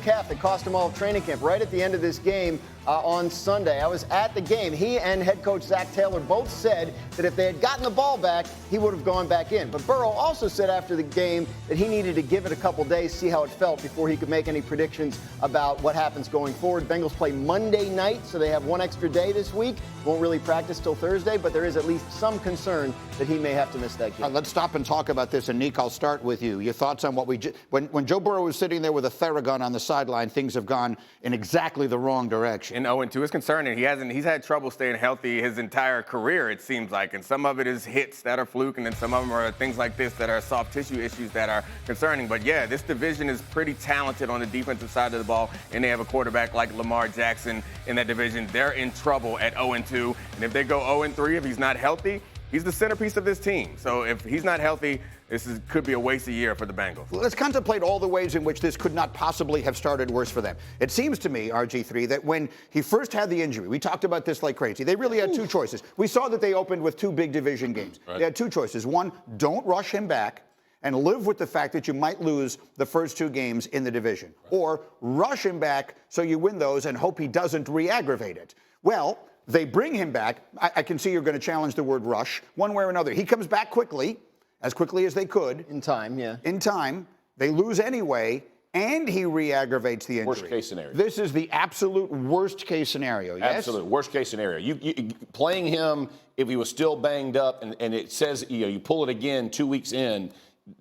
calf that cost him all of training camp right at the end of this game on Sunday. I was at the game. He and head coach Zach Taylor both said that if they had gotten the ball back, he would have gone back in. But Burrow also said after the game that he needed to give it a couple days, see how it felt before he could make any predictions about what happens going forward. Bengals play Monday night, so they have one extra day this week. Won't really practice till Thursday, but there is at least some concern that he may have to miss that game. Let's stop and talk about this. And, Nick, I'll start with you. Your thoughts on what when Joe Burrow was sitting there with a Theragun on the sideline, things have gone in exactly the wrong direction. And 0-2 is concerning. He's had trouble staying healthy his entire career, it seems like. And some of it is hits that are fluke, and then some of them are things like this that are soft tissue issues that are concerning. But, yeah, this division is pretty talented on the defensive side of the ball, and they have a quarterback like Lamar Jackson in that division. They're in trouble at 0-2. And if they go 0-3, if he's not healthy, he's the centerpiece of this team. So if he's not healthy, could be a wasted year for the Bengals. Let's contemplate all the ways in which this could not possibly have started worse for them. It seems to me, RG3, that when he first had the injury, we talked about this like crazy. They really had two choices. We saw that they opened with two big division games. Right. They had two choices. One, don't rush him back and live with the fact that you might lose the first two games in the division. Right. Or rush him back so you win those and hope he doesn't re-aggravate it. Well, they bring him back. I can see you're going to challenge the word rush one way or another. He comes back quickly, as quickly as they could. In time, yeah. In time. They lose anyway, and he re-aggravates the injury. Worst case scenario. This is the absolute worst case scenario, yes? Absolute worst case scenario. You playing him if he was still banged up, and it says you pull it again 2 weeks in,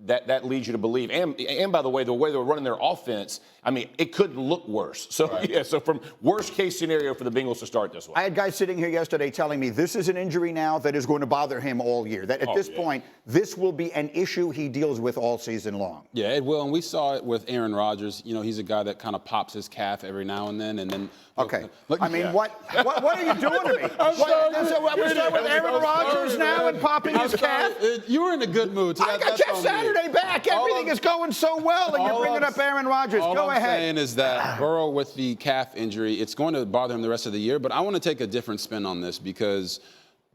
that leads you to believe. And by the way they're running their offense, I mean, it couldn't look worse. So, right. Yeah, so from worst case scenario for the Bengals to start this way. I had guys sitting here yesterday telling me this is an injury now that is going to bother him all year. That at this point, this will be an issue he deals with all season long. Yeah, it will. And we saw it with Aaron Rodgers. You know, he's a guy that kind of pops his calf every now and then. Okay. Look, I mean, what are you doing to me? We're starting with Aaron Rodgers now and popping his calf? You were in a good mood. So I got Jeff Saturday back. Everything is going so well, and you're bringing up Aaron Rodgers. Go ahead. All I'm saying is that Burrow with the calf injury, it's going to bother him the rest of the year. But I want to take a different spin on this because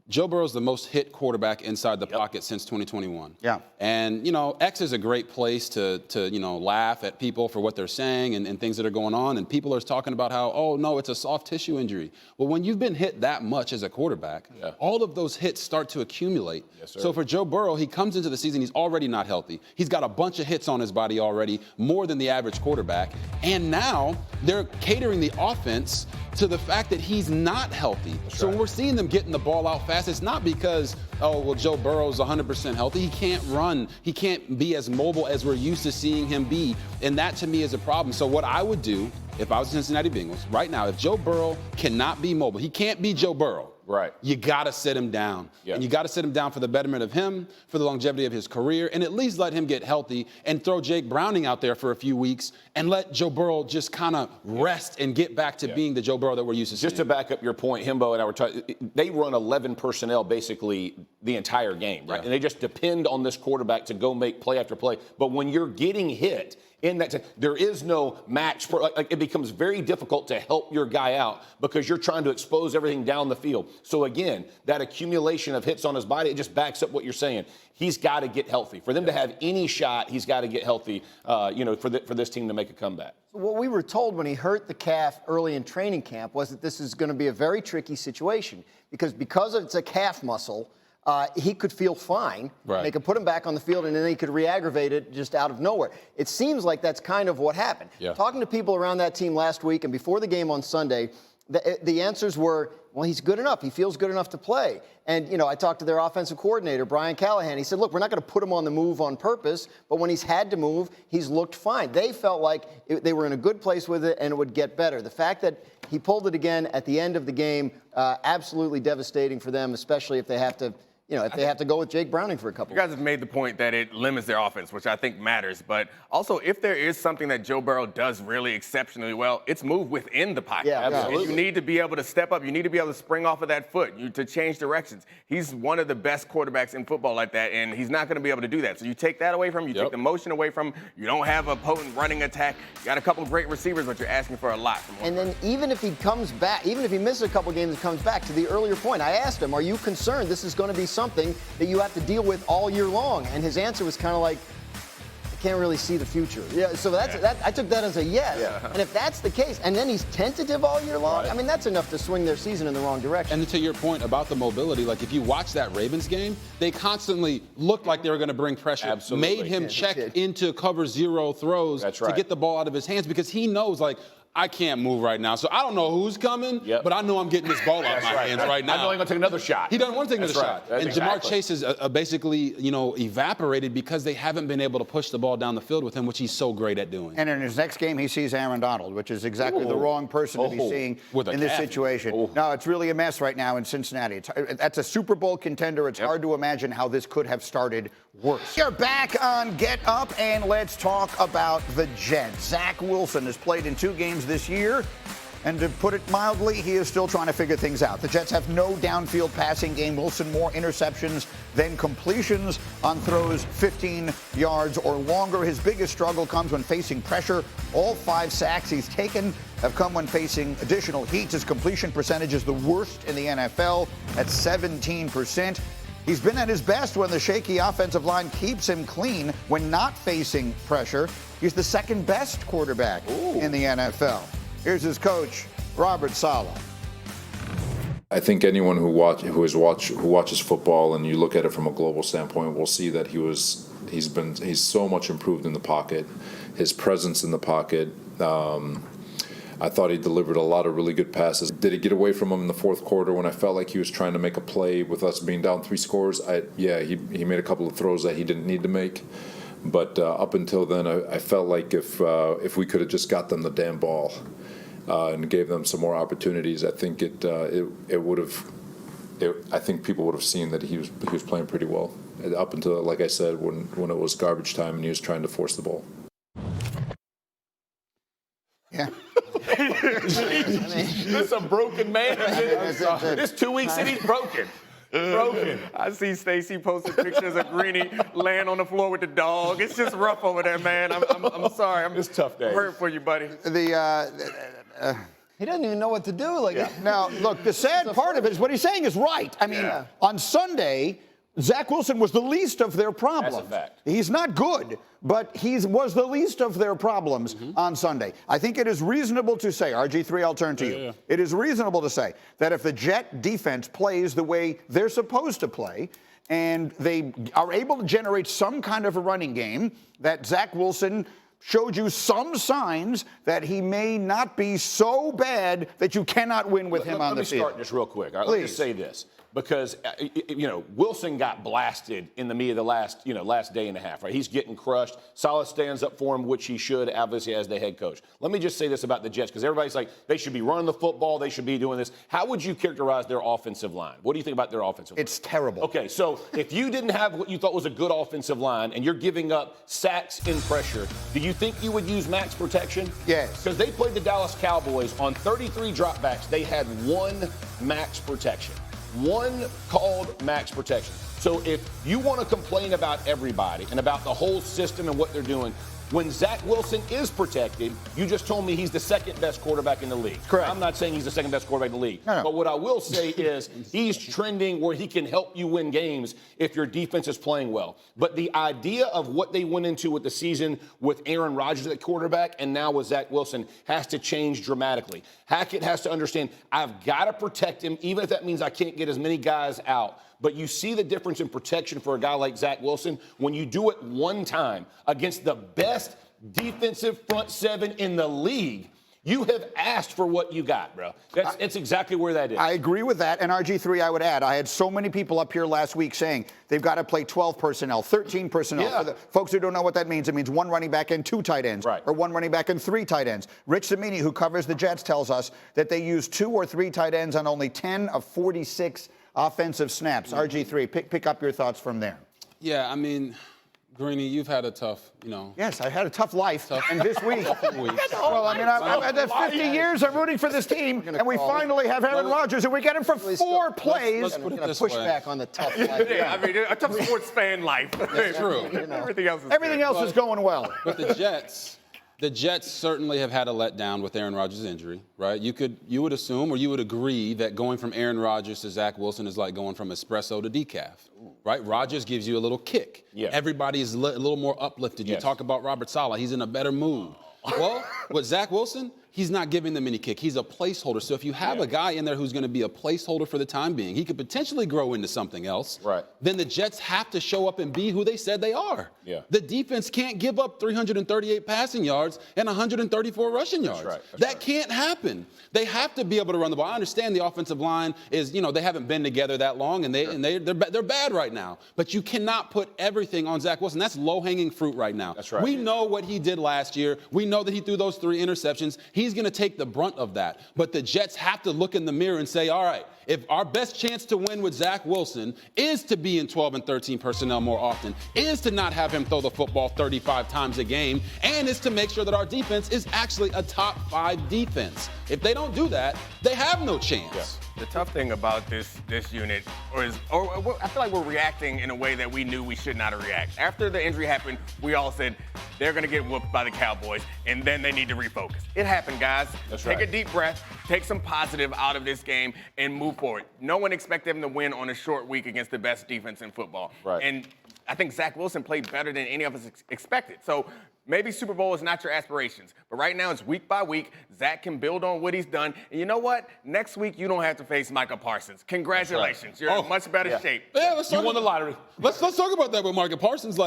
Joe Burrow's the most hit quarterback inside the pocket since 2021. Yeah. And, you know, X is a great place to laugh at people for what they're saying and things that are going on. And people are talking about how, oh, no, it's a soft tissue injury. Well, when you've been hit that much as a quarterback, all of those hits start to accumulate. Yes, sir. So for Joe Burrow, he comes into the season, he's already not healthy. He's got a bunch of hits on his body already, more than the average quarterback. And now they're catering the offense to the fact that he's not healthy. That's so when we're seeing them getting the ball out fast, it's not because, oh, well, Joe Burrow's 100% healthy. He can't run. He can't be as mobile as we're used to seeing him be. And that, to me, is a problem. So what I would do if I was the Cincinnati Bengals right now, if Joe Burrow cannot be mobile, he can't be Joe Burrow. Right. You got to sit him down. Yeah. And you got to sit him down for the betterment of him, for the longevity of his career, and at least let him get healthy and throw Jake Browning out there for a few weeks and let Joe Burrow just kind of rest and get back to being the Joe Burrow that we're used to seeing. Just to back up your point, Himbo and I were talking, they run 11 personnel basically the entire game, right? Yeah. And they just depend on this quarterback to go make play after play. But when you're getting hit, in that, there is no match for. It becomes very difficult to help your guy out because you're trying to expose everything down the field. So again, that accumulation of hits on his body, it just backs up what you're saying. He's got to get healthy. For them to have any shot, he's got to get healthy. For this team to make a comeback. So what we were told when he hurt the calf early in training camp was that this is going to be a very tricky situation because it's a calf muscle. He could feel fine. Right. They could put him back on the field, and then he could re-aggravate it just out of nowhere. It seems like that's kind of what happened. Yeah. Talking to people around that team last week and before the game on Sunday, the answers were, well, he's good enough. He feels good enough to play. And, I talked to their offensive coordinator, Brian Callahan. He said, look, we're not going to put him on the move on purpose, but when he's had to move, he's looked fine. They felt like they were in a good place with it and it would get better. The fact that he pulled it again at the end of the game, absolutely devastating for them, especially if they have to if they have to go with Jake Browning for a couple. You guys have made the point that it limits their offense, which I think matters. But also, if there is something that Joe Burrow does really exceptionally well, it's move within the pocket. Yeah, absolutely. And you need to be able to step up. You need to be able to spring off of that foot to change directions. He's one of the best quarterbacks in football like that, and he's not going to be able to do that. So you take that away from him. You take the motion away from him. You don't have a potent running attack. You got a couple of great receivers, but you're asking for a lot from him. And then even if he comes back, even if he misses a couple games and comes back, to the earlier point, I asked him, are you concerned this is going to be something that you have to deal with all year long? And his answer was kind of like, can't really see the future. Yeah, so I took that as a yes. Yeah. And if that's the case, and then he's tentative all year long, I mean, that's enough to swing their season in the wrong direction. And to your point about the mobility, like if you watch that Ravens game, they constantly looked like they were going to bring pressure. Absolutely. Made him check into cover zero throws to get the ball out of his hands because he knows, like, I can't move right now. So I don't know who's coming, but I know I'm getting this ball out of my hands right now. I know he's going to take another shot. He doesn't want to take another shot. And Jamar Chase is basically, evaporated because they haven't been able to push the ball down the field with him, which he's so great at doing. And in his next game, he sees Aaron Donald, which is exactly the wrong person to be seeing in this situation. No, it's really a mess right now in Cincinnati. That's a Super Bowl contender. It's hard to imagine how this could have started worse. We're back on Get Up, and let's talk about the Jets. Zach Wilson has played in 2 games this year, and to put it mildly, he is still trying to figure things out. The Jets have no downfield passing game. Wilson more interceptions than completions on throws 15 yards or longer. His biggest struggle comes when facing pressure. All 5 sacks he's taken have come when facing additional heat. His completion percentage is the worst in the NFL at 17%. He's been at his best when the shaky offensive line keeps him clean when not facing pressure. He's the second best quarterback in the NFL. Here's his coach, Robert Salah. I think anyone who watches football and you look at it from a global standpoint will see that he's so much improved in the pocket. His presence in the pocket. I thought he delivered a lot of really good passes. Did it get away from him in the fourth quarter when I felt like he was trying to make a play with us being down 3 scores? He made a couple of throws that he didn't need to make. But up until then, I felt like if we could have just got them the damn ball and gave them some more opportunities, I think it would have. I think people would have seen that he was playing pretty well up until, like I said, when it was garbage time and he was trying to force the ball. Yeah. This is a broken man. This 2 weeks and he's broken. I see Stacey posting pictures of Greeny laying on the floor with the dog. It's just rough over there, man. I'm sorry. It's tough day. Hurt for you, buddy. He doesn't even know what to do. Now, look, the sad part of it is what he's saying is right. I mean, on Sunday, Zach Wilson was the least of their problems. That's a fact. He's not good, but he was the least of their problems on Sunday. I think it is reasonable to say, RG3, I'll turn to you. Yeah. It is reasonable to say that if the Jet defense plays the way they're supposed to play, and they are able to generate some kind of a running game, that Zach Wilson showed you some signs that he may not be so bad that you cannot win with him on the field. Let me start just real quick. All right, let me say this. Because, Wilson got blasted in the meat of the last day and a half, right? He's getting crushed. Salah stands up for him, which he should, obviously, as the head coach. Let me just say this about the Jets, because everybody's like, they should be running the football, they should be doing this. How would you characterize their offensive line? What do you think about their offensive line? It's terrible. Okay, so if you didn't have what you thought was a good offensive line and you're giving up sacks in pressure, do you think you would use max protection? Yes. Because they played the Dallas Cowboys on 33 dropbacks. They had 1 max protection. 1 called max protection. So if you want to complain about everybody and about the whole system and what they're doing, when Zach Wilson is protected, you just told me he's the second best quarterback in the league. Correct. I'm not saying he's the second best quarterback in the league. No. But what I will say is he's trending where he can help you win games if your defense is playing well. But the idea of what they went into with the season with Aaron Rodgers at quarterback and now with Zach Wilson has to change dramatically. Hackett has to understand, I've got to protect him, even if that means I can't get as many guys out. But you see the difference in protection for a guy like Zach Wilson when you do it one time against the best defensive front 7 in the league. You have asked for what you got, bro. That's exactly where that is. I agree with that. And RG3, I would add, I had so many people up here last week saying they've got to play 12 personnel, 13 personnel. Yeah. For the folks who don't know what that means, it means 1 running back and 2 tight ends. Right. Or 1 running back and 3 tight ends. Rich Cimini, who covers the Jets, tells us that they use 2 or 3 tight ends on only 10 of 46 offensive snaps. RG3, pick up your thoughts from there. Yeah, I mean, Greeny, you've had a tough, Yes, I had a tough life. And this week, well, I mean, I've had 50 years of rooting for this team, and we finally have Aaron Rodgers, and we get him for 4 plays. Let's put it this push way. back on the tough life. Yeah, I mean, a tough sports fan life. That's true. Everything else is Everything else is going well. But the Jets, The Jets certainly have had a letdown with Aaron Rodgers' injury, right? You would assume or you would agree that going from Aaron Rodgers to Zach Wilson is like going from espresso to decaf, right? Rodgers gives you a little kick. Yeah. Everybody is a little more uplifted. Yes. You talk about Robert Salah, he's in a better mood. Well, with Zach Wilson, he's not giving them any kick. He's a placeholder. So if you have a guy in there who's going to be a placeholder for the time being, he could potentially grow into something else. Right. Then the Jets have to show up and be who they said they are. Yeah. The defense can't give up 338 passing yards and 134 rushing yards. That's right. That can't happen. They have to be able to run the ball. I understand the offensive line is, they haven't been together that long and they're bad right now. But you cannot put everything on Zach Wilson. That's low-hanging fruit right now. That's right. We know what he did last year. We know that he threw those 3 interceptions. He's going to take the brunt of that. But the Jets have to look in the mirror and say, all right, if our best chance to win with Zach Wilson is to be in 12 and 13 personnel more often, is to not have him throw the football 35 times a game, and is to make sure that our defense is actually a top 5 defense. If they don't do that, they have no chance. Yeah. The tough thing about this unit I feel like we're reacting in a way that we knew we should not react. After the injury happened, we all said they're going to get whooped by the Cowboys, and then they need to refocus. It happened, guys. Take a deep breath, take some positive out of this game, and move forward. No one expected them to win on a short week against the best defense in football. Right. And I think Zach Wilson played better than any of us expected. So maybe Super Bowl is not your aspirations, but right now it's week by week. Zach can build on what he's done. And you know what? Next week, you don't have to face Micah Parsons. Congratulations. You're in much better shape. Yeah, You won the lottery. Let's talk about that with Micah Parsons.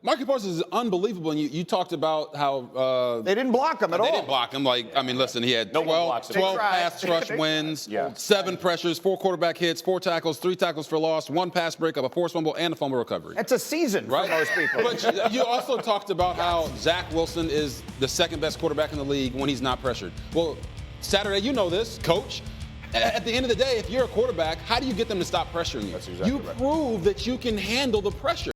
Micah Parsons is unbelievable, and you talked about how They didn't block him at all. they didn't block him. Listen, he had 12 pass rush wins, 7 pressures, 4 quarterback hits, 4 tackles, 3 tackles for loss, 1 pass breakup, a forced fumble, and a fumble recovery. That's a season for most people. But you also talked about how Zach Wilson is the second best quarterback in the league when he's not pressured. Well, Saturday, you know this, coach. At the end of the day, if you're a quarterback, how do you get them to stop pressuring you? That's exactly right. Prove that you can handle the pressure.